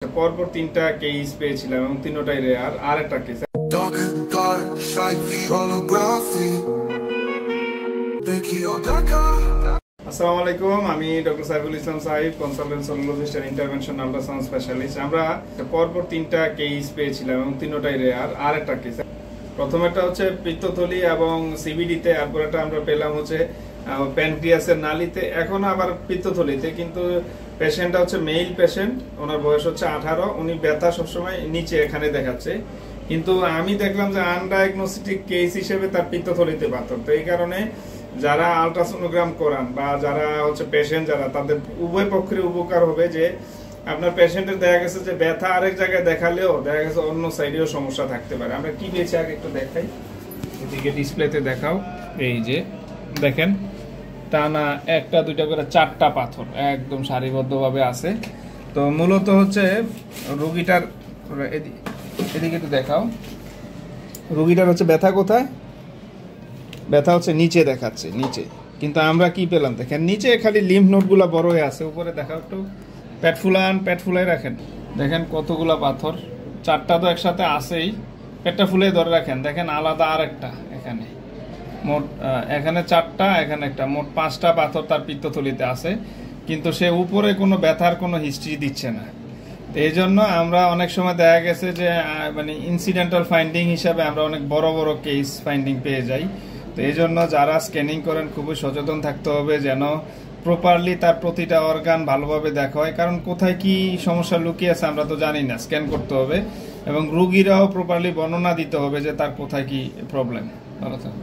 পরপর তিনটা কেস পেয়েছিলাম এবং তিনটাই রেয়ার। আর একটা কেস আসসালামু আলাইকুম, আমি doctor Saiful Islam Sahib, consultant sonologist and intervention ultrasound specialist. আমরা পরপর তিনটা কেস পেয়েছিলাম এবং তিনটাই রেয়ার। আর একটা কেস, প্রথমটা হচ্ছে পিত্তথলি এবং সিবিডিতে, তারপরটা আমরা পেলাম হচ্ছে প্যানক্রিয়াসের নালীতে, এখন আবার পিত্তথলিতে। কিন্তু পেশেন্টটা হচ্ছে মেইল পেশেন্ট, ওনার বয়স হচ্ছে 18, উনি ব্যথা সবসময় নিচে এখানে দেখাচ্ছে, কিন্তু আমি দেখলাম যে আনডায়াগনোস্টিক কেস হিসেবে তার পিত্তথলিতে পাথর। তো এই কারণে যারা আলট্রাসোনোগ্রাম করান বা যারা হচ্ছে পেশেন্ট যারা, তাদের উভয় পক্ষের উপকার হবে যে আপনার পেশেন্টের দেখা গেছে যে ব্যথা আরেক জায়গায় দেখালেও দেখা গেছে অন্য সাইডেও সমস্যা থাকতে পারে। আমরা কি পেয়েছি আগে একটু দেখাই, এদিকে ডিসপ্লেতে দেখাও। এই যে দেখেন, টানা একটা দুইটা করে চারটা পাথর একদম সারিবদ্ধভাবে আছে। তো মূলত হচ্ছে রোগীটার, এদিকে একটু দেখাও, রোগীটার হচ্ছে ব্যথা কোথায়? ব্যথা হচ্ছে নিচে দেখাচ্ছে, নিচে। কিন্তু আমরা কি পেলাম দেখেন, নিচে খালি লিম্ফ নোডগুলো বড় হয়ে আছে, উপরে দেখাও একটু, পেট ফুলাই রাখেন, দেখেন কতগুলা পাথর, চারটা তো একসাথে আছেই, পেটটা ফুলে ধরে রাখেন, দেখেন আলাদা আর একটা এখানে, মোট এখানে চারটা, এখানে একটা, মোট 5টা পাথর তার পিত্তথলিতে আছে। কিন্তু সে উপরে কোনো ব্যথার কোনো হিস্ট্রি দিচ্ছে না। এই জন্য আমরা অনেক সময় দেখা গেছে যে মানে ইনসিডেন্টাল ফাইন্ডিং হিসাবে আমরা অনেক বড় বড় কেস ফাইন্ডিং পেয়ে যাই। তো এই জন্য যারা স্ক্যানিং করেন খুবই সচেতন থাকতে হবে, যেন প্রপারলি তার প্রতিটা অর্গান ভালোভাবে দেখা হয়। কারণ কোথায় কি সমস্যা লুকিয়ে আছে আমরা তো জানি না, স্ক্যান করতে হবে এবং রোগীরাও প্রপারলি বর্ণনা দিতে হবে যে তার কোথায় কি প্রবলেম। ভালো থাকবে।